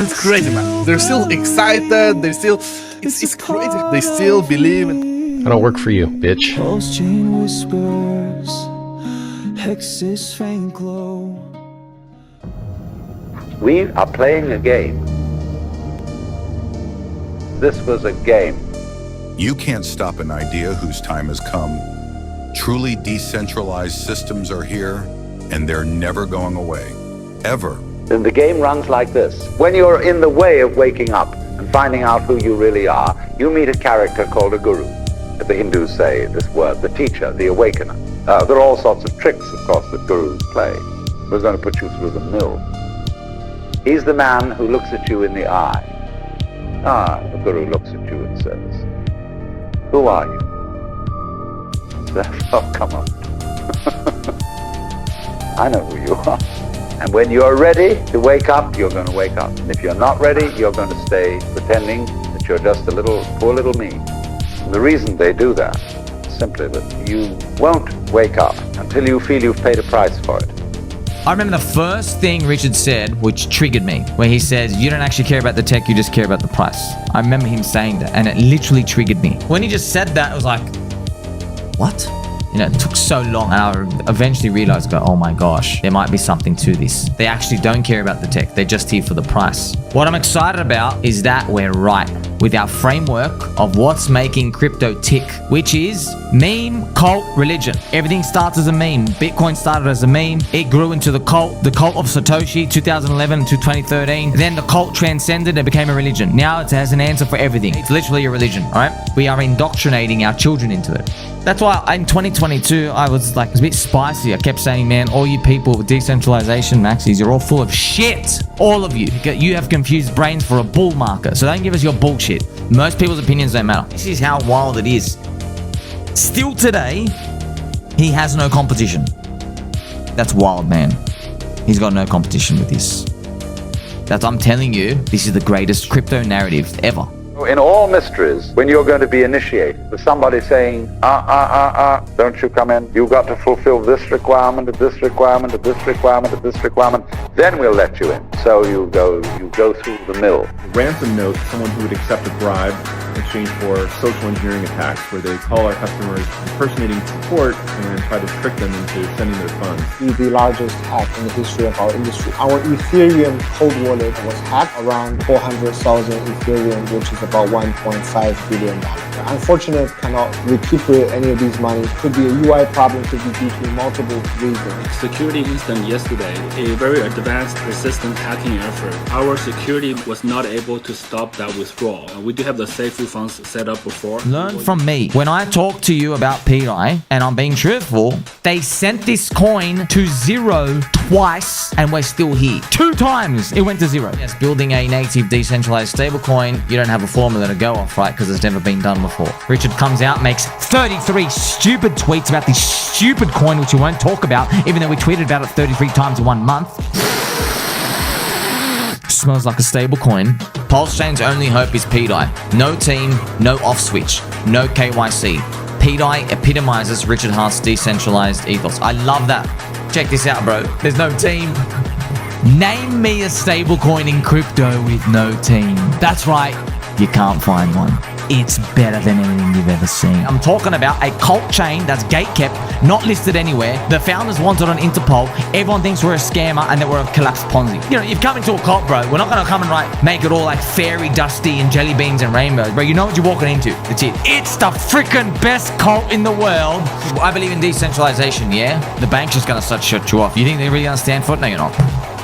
It's crazy, man. They're still excited. They're still... It's crazy. They still believe in... I don't work for you, bitch. PulseChain whispers, hexes faint glow. We are playing a game. This was a game. You can't stop an idea whose time has come. Truly decentralized systems are here, and they're never going away. Ever. And the game runs like this. When you're in the way of waking up and finding out who you really are, you meet a character called a guru. The Hindus say this word, the teacher, the awakener. There are all sorts of tricks, of course, that gurus play. We're going to put you through the mill. He's the man who looks at you in the eye. The guru looks at you and says, "Who are you?" Oh, come on. I know who you are. And when you're ready to wake up, you're going to wake up. And if you're not ready, you're going to stay pretending that you're just a little, poor little me. And the reason they do that is simply that you won't wake up until you feel you've paid a price for it. I remember the first thing Richard said, which triggered me, where he says, you don't actually care about the tech, you just care about the price. I remember him saying that, and it literally triggered me. When he just said that, it was like, what? You know, it took so long, and I eventually realized, oh my gosh, there might be something to this. They actually don't care about the tech, they're just here for the price. What I'm excited about is that we're right with our framework of what's making crypto tick, which is meme, cult, religion. Everything starts as a meme. Bitcoin started as a meme. It grew into the cult of Satoshi, 2011 to 2013. Then the cult transcended and became a religion. Now it has an answer for everything. It's literally a religion, all right? We are indoctrinating our children into it. That's why in 2022, I was like, it was a bit spicy. I kept saying, man, all you people with decentralization, maxis, you're all full of shit. All of you. You have confused brains for a bull market. So don't give us your bullshit. Most people's opinions don't matter. This is how wild it is. Still today, he has no competition. That's wild, man. He's got no competition with this. I'm telling you, this is the greatest crypto narrative ever. In all mysteries, when you're going to be initiated, with somebody saying, don't you come in, you've got to fulfill this requirement, this requirement, this requirement, this requirement, then we'll let you in. So you go through the mill. Ransom note, someone who would accept a bribe in exchange for social engineering attacks, where they call our customers impersonating support and try to trick them into sending their funds. It's the largest hack in the history of our industry. Our Ethereum cold wallet was hacked, around 400,000 Ethereum, which is about $1.5 billion. Unfortunately, cannot recuperate any of these money. Could be a UI problem, could be due to multiple reasons. Security incident yesterday, a very advanced persistent hacking effort. Our security was not able to stop that withdrawal. We do have the safe refunds set up before. Learn from me. When I talk to you about pDAI, and I'm being truthful, they sent this coin to zero twice, and we're still here. 2 times it went to zero. Yes, building a native decentralized stablecoin, you don't have a formula to go off, right? Because it's never been done before. Richard comes out, makes 33 stupid tweets about this stupid coin, which we won't talk about, even though we tweeted about it 33 times in 1 month. Smells like a stable coin. PulseChain's only hope is pDAI. No team, no off switch, no KYC. pDAI epitomizes Richard Haas's decentralized ethos. I love that. Check this out, bro. There's no team. Name me a stablecoin in crypto with no team. That's right. You can't find one. It's better than anything you've ever seen. I'm talking about a cult chain that's gate-kept, not listed anywhere. The founders wanted on Interpol. Everyone thinks we're a scammer and that we're a collapsed Ponzi. You know, you've come into a cult, bro. We're not going to come and make it all like fairy dusty and jelly beans and rainbows, bro. You know what you're walking into. That's it. It's the freaking best cult in the world. I believe in decentralization, yeah? The bank's just going to start shut you off. You think they're really going to stand for it? No, you're not.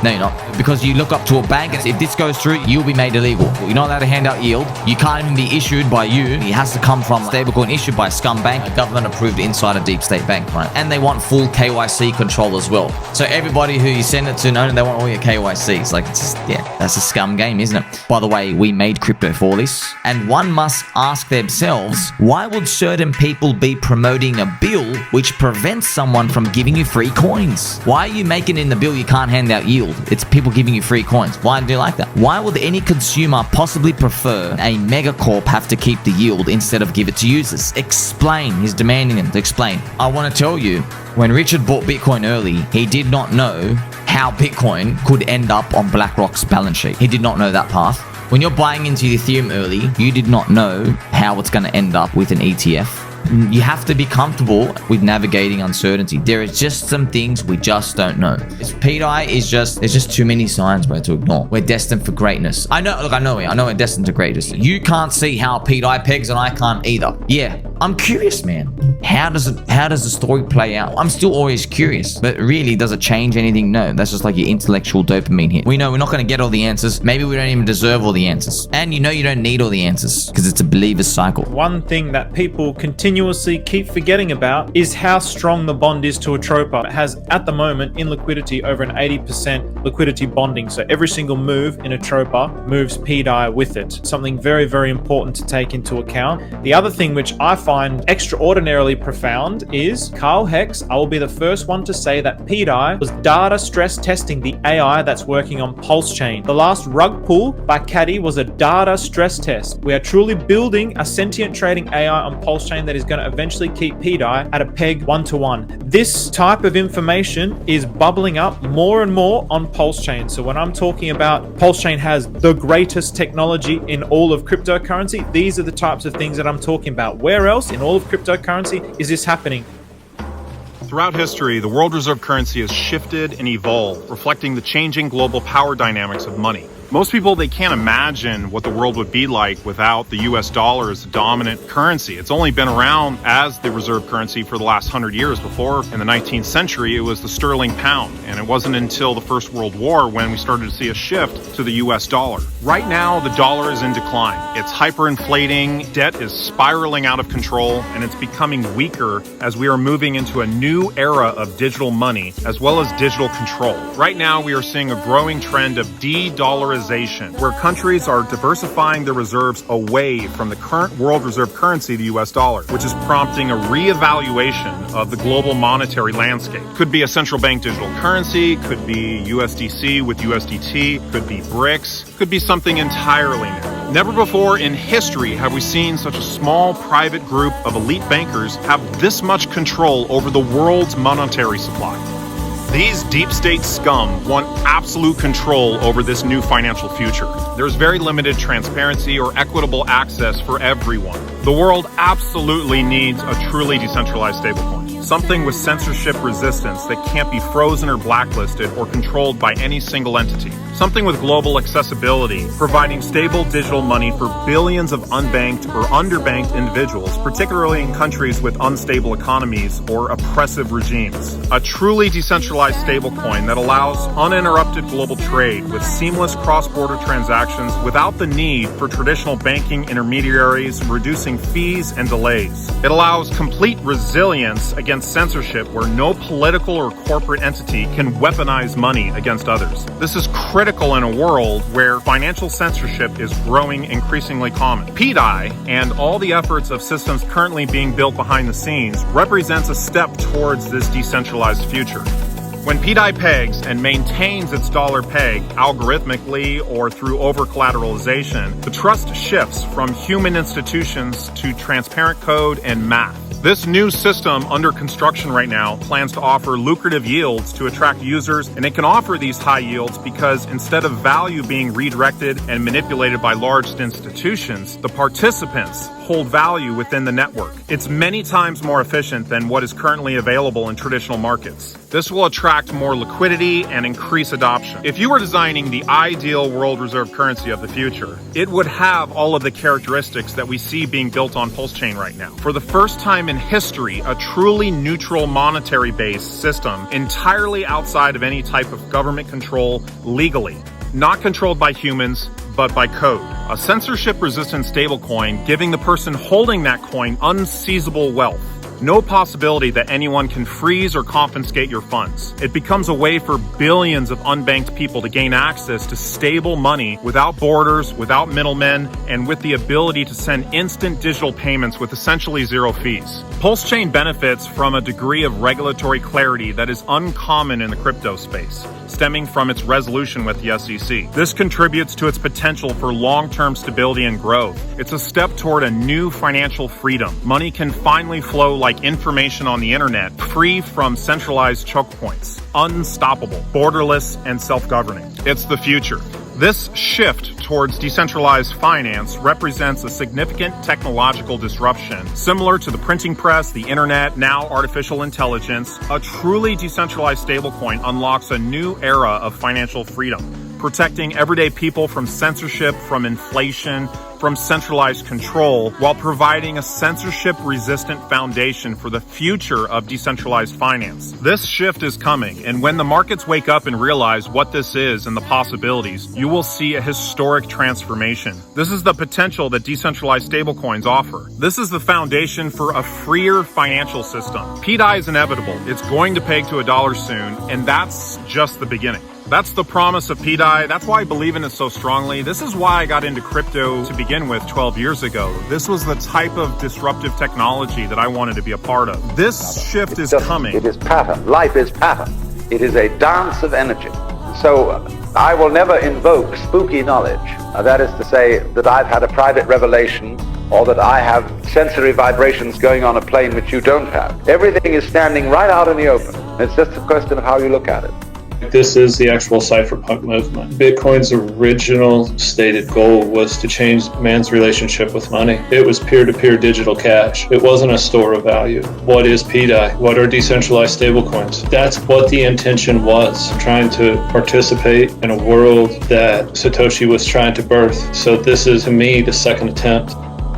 No, you're not. Because you look up to a bank and if this goes through, you'll be made illegal. You're not allowed to hand out yield. You can't even be issued by you. It has to come from a stablecoin issued by a scum bank, a government-approved insider deep state bank, right? And they want full KYC control as well. So everybody who you send it to, no, they want all your KYC. It's like, it's just, yeah, that's a scum game, isn't it? By the way, we made crypto for this. And one must ask themselves, why would certain people be promoting a bill which prevents someone from giving you free coins? Why are you making in the bill you can't hand out yield? yield. It's people giving you free coins. Why do you like that? Why would any consumer possibly prefer a megacorp have to keep the yield instead of give it to users? Explain. He's demanding them to explain. I want to tell you, when Richard bought Bitcoin early, he did not know how Bitcoin could end up on BlackRock's balance sheet. He did not know that path. When you're buying into Ethereum early, you did not know how it's going to end up with an ETF. You have to be comfortable with navigating uncertainty. There is just some things we just don't know. pDAI is just, there's just too many signs to ignore. We're destined for greatness. I know we're destined to greatness. You can't see how pDAI pegs and I can't either. Yeah, I'm curious, man. How does the story play out? I'm still always curious, but really, does it change anything? No, that's just like your intellectual dopamine hit. We know we're not going to get all the answers. Maybe we don't even deserve all the answers. And you know you don't need all the answers because it's a believer's cycle. One thing that people continuously keep forgetting about is how strong the bond is to Atropa. It has, at the moment, in liquidity, over an 80% liquidity bonding. So every single move in Atropa moves pDAI with it. Something very, very important to take into account. The other thing which I find extraordinarily profound is Carl Hex. I will be the first one to say that pDAI was data stress testing the AI that's working on PulseChain. The last rug pull by Caddy was a data stress test. We are truly building a sentient trading AI on PulseChain that is going to eventually keep pDAI at a peg 1-to-1. This type of information is bubbling up more and more on PulseChain. So when I'm talking about PulseChain has the greatest technology in all of cryptocurrency, these are the types of things that I'm talking about. Where else in all of cryptocurrency is this happening? Throughout history, the world reserve currency has shifted and evolved, reflecting the changing global power dynamics of money. Most people, they can't imagine what the world would be like without the US dollar as the dominant currency. It's only been around as the reserve currency for the last 100 years. Before, in the 19th century, it was the sterling pound. And it wasn't until the First World War when we started to see a shift to the US dollar. Right now, the dollar is in decline. It's hyperinflating, debt is spiraling out of control, and it's becoming weaker as we are moving into a new era of digital money, as well as digital control. Right now, we are seeing a growing trend of De-Dollarization, where countries are diversifying their reserves away from the current world reserve currency, the US dollar, which is prompting a reevaluation of the global monetary landscape. Could be a central bank digital currency, could be USDC with USDT, could be BRICS, could be something entirely new. Never before in history have we seen such a small private group of elite bankers have this much control over the world's monetary supply. These deep state scum want absolute control over this new financial future. There's very limited transparency or equitable access for everyone. The world absolutely needs a truly decentralized stablecoin. Something with censorship resistance that can't be frozen or blacklisted or controlled by any single entity. Something with global accessibility, providing stable digital money for billions of unbanked or underbanked individuals, particularly in countries with unstable economies or oppressive regimes. A truly decentralized stablecoin that allows uninterrupted global trade with seamless cross-border transactions without the need for traditional banking intermediaries, reducing fees and delays. It allows complete resilience against censorship where no political or corporate entity can weaponize money against others. This is critical in a world where financial censorship is growing increasingly common. pDAI and all the efforts of systems currently being built behind the scenes represents a step towards this decentralized future. When pDAI pegs and maintains its dollar peg algorithmically or through over-collateralization, the trust shifts from human institutions to transparent code and math. This new system under construction right now plans to offer lucrative yields to attract users, and it can offer these high yields because instead of value being redirected and manipulated by large institutions, the participants hold value within the network. It's many times more efficient than what is currently available in traditional markets. This will attract more liquidity and increase adoption. If you were designing the ideal world reserve currency of the future, it would have all of the characteristics that we see being built on PulseChain right now. For the first time in history, a truly neutral monetary-based system entirely outside of any type of government control legally, not controlled by humans, but by code. A censorship-resistant stablecoin giving the person holding that coin unseizable wealth. No possibility that anyone can freeze or confiscate your funds. It becomes a way for billions of unbanked people to gain access to stable money without borders, without middlemen, and with the ability to send instant digital payments with essentially zero fees. PulseChain benefits from a degree of regulatory clarity that is uncommon in the crypto space, stemming from its resolution with the SEC. This contributes to its potential for long-term stability and growth. It's a step toward a new financial freedom. Money can finally flow like information on the internet, free from centralized choke points, unstoppable, borderless, and self-governing. It's the future. This shift towards decentralized finance represents a significant technological disruption, similar to the printing press, the internet, now artificial intelligence. A truly decentralized stablecoin unlocks a new era of financial freedom, protecting everyday people from censorship, from inflation, from centralized control, while providing a censorship-resistant foundation for the future of decentralized finance. This shift is coming, and when the markets wake up and realize what this is and the possibilities, you will see a historic transformation. This is the potential that decentralized stablecoins offer. This is the foundation for a freer financial system. pDAI is inevitable. It's going to peg to $1 soon, and that's just the beginning. That's the promise of pDAI. That's why I believe in it so strongly. This is why I got into crypto to begin with 12 years ago. This was the type of disruptive technology that I wanted to be a part of. This shift is coming. It is pattern. Life is pattern. It is a dance of energy. So I will never invoke spooky knowledge. That is to say that I've had a private revelation or that I have sensory vibrations going on a plane which you don't have. Everything is standing right out in the open. It's just a question of how you look at it. This is the actual cypherpunk movement. Bitcoin's original stated goal was to change man's relationship with money. It was peer-to-peer digital cash. It wasn't a store of value. What is pDAI? What are decentralized stablecoins? That's what the intention was, trying to participate in a world that Satoshi was trying to birth. So this is, to me, the second attempt.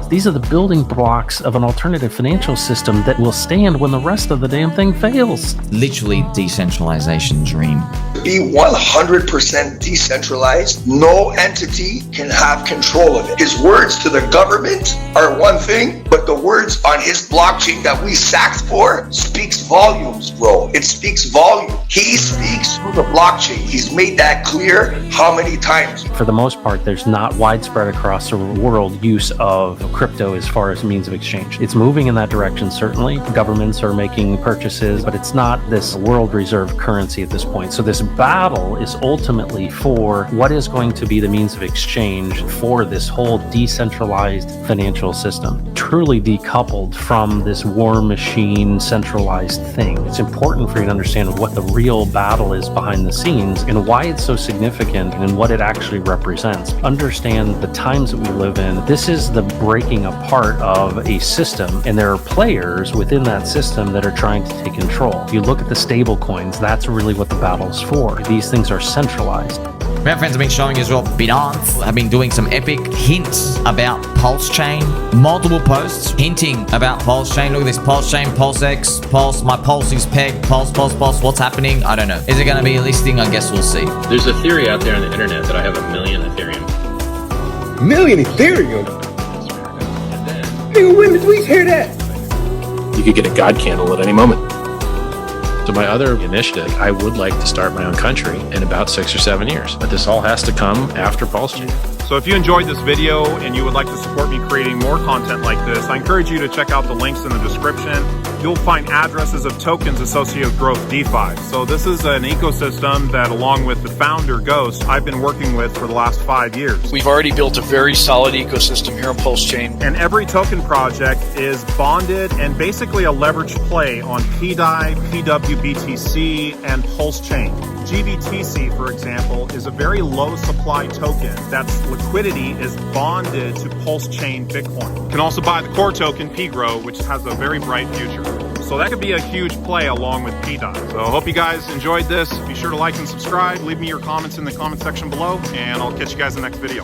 These are the building blocks of an alternative financial system that will stand when the rest of the damn thing fails. Literally decentralization dream. Be 100% decentralized. No entity can have control of it. His words to the government are one thing, but the words on his blockchain that we sacked for speaks volumes, bro. It speaks volume. He speaks through the blockchain. He's made that clear how many times? For the most part, there's not widespread across the world use of crypto as far as means of exchange. It's moving in that direction, certainly. Governments are making purchases, but it's not this world reserve currency at this point. So this battle is ultimately for what is going to be the means of exchange for this whole decentralized financial system, truly decoupled from this war machine centralized thing. It's important for you to understand what the real battle is behind the scenes and why it's so significant and what it actually represents. Understand the times that we live in. This is the breaking apart of a system, and there are players within that system that are trying to take control. If you look at the stable coins, that's really what the battle is for. These things are centralized. My friends have been showing as well, Binance have been doing some epic hints about PulseChain. Multiple posts hinting about PulseChain. Look at this, PulseChain, PulseX, Pulse, my pulse is pegged, Pulse, what's happening? I don't know. Is it going to be a listing? I guess we'll see. There's a theory out there on the internet that I have 1 million Ethereum. Million Ethereum? Nigga, when did we hear that? You could get a God candle at any moment. So my other initiative, I would like to start my own country in about 6 or 7 years. But this all has to come after PulseChain. So if you enjoyed this video and you would like to support me creating more content like this, I encourage you to check out the links in the description. You'll find addresses of tokens associated with Growth DeFi. So this is an ecosystem that, along with the founder, Ghost, I've been working with for the last 5 years. We've already built a very solid ecosystem here on PulseChain. And every token project is bonded and basically a leveraged play on pDAI, PWBTC, and PulseChain. GBTC, for example, is a very low supply token that's liquidity is bonded to PulseChain Bitcoin. You can also buy the core token, pGrow, which has a very bright future. So that could be a huge play along with pDAI. So I hope you guys enjoyed this. Be sure to like and subscribe. Leave me your comments in the comment section below, and I'll catch you guys in the next video.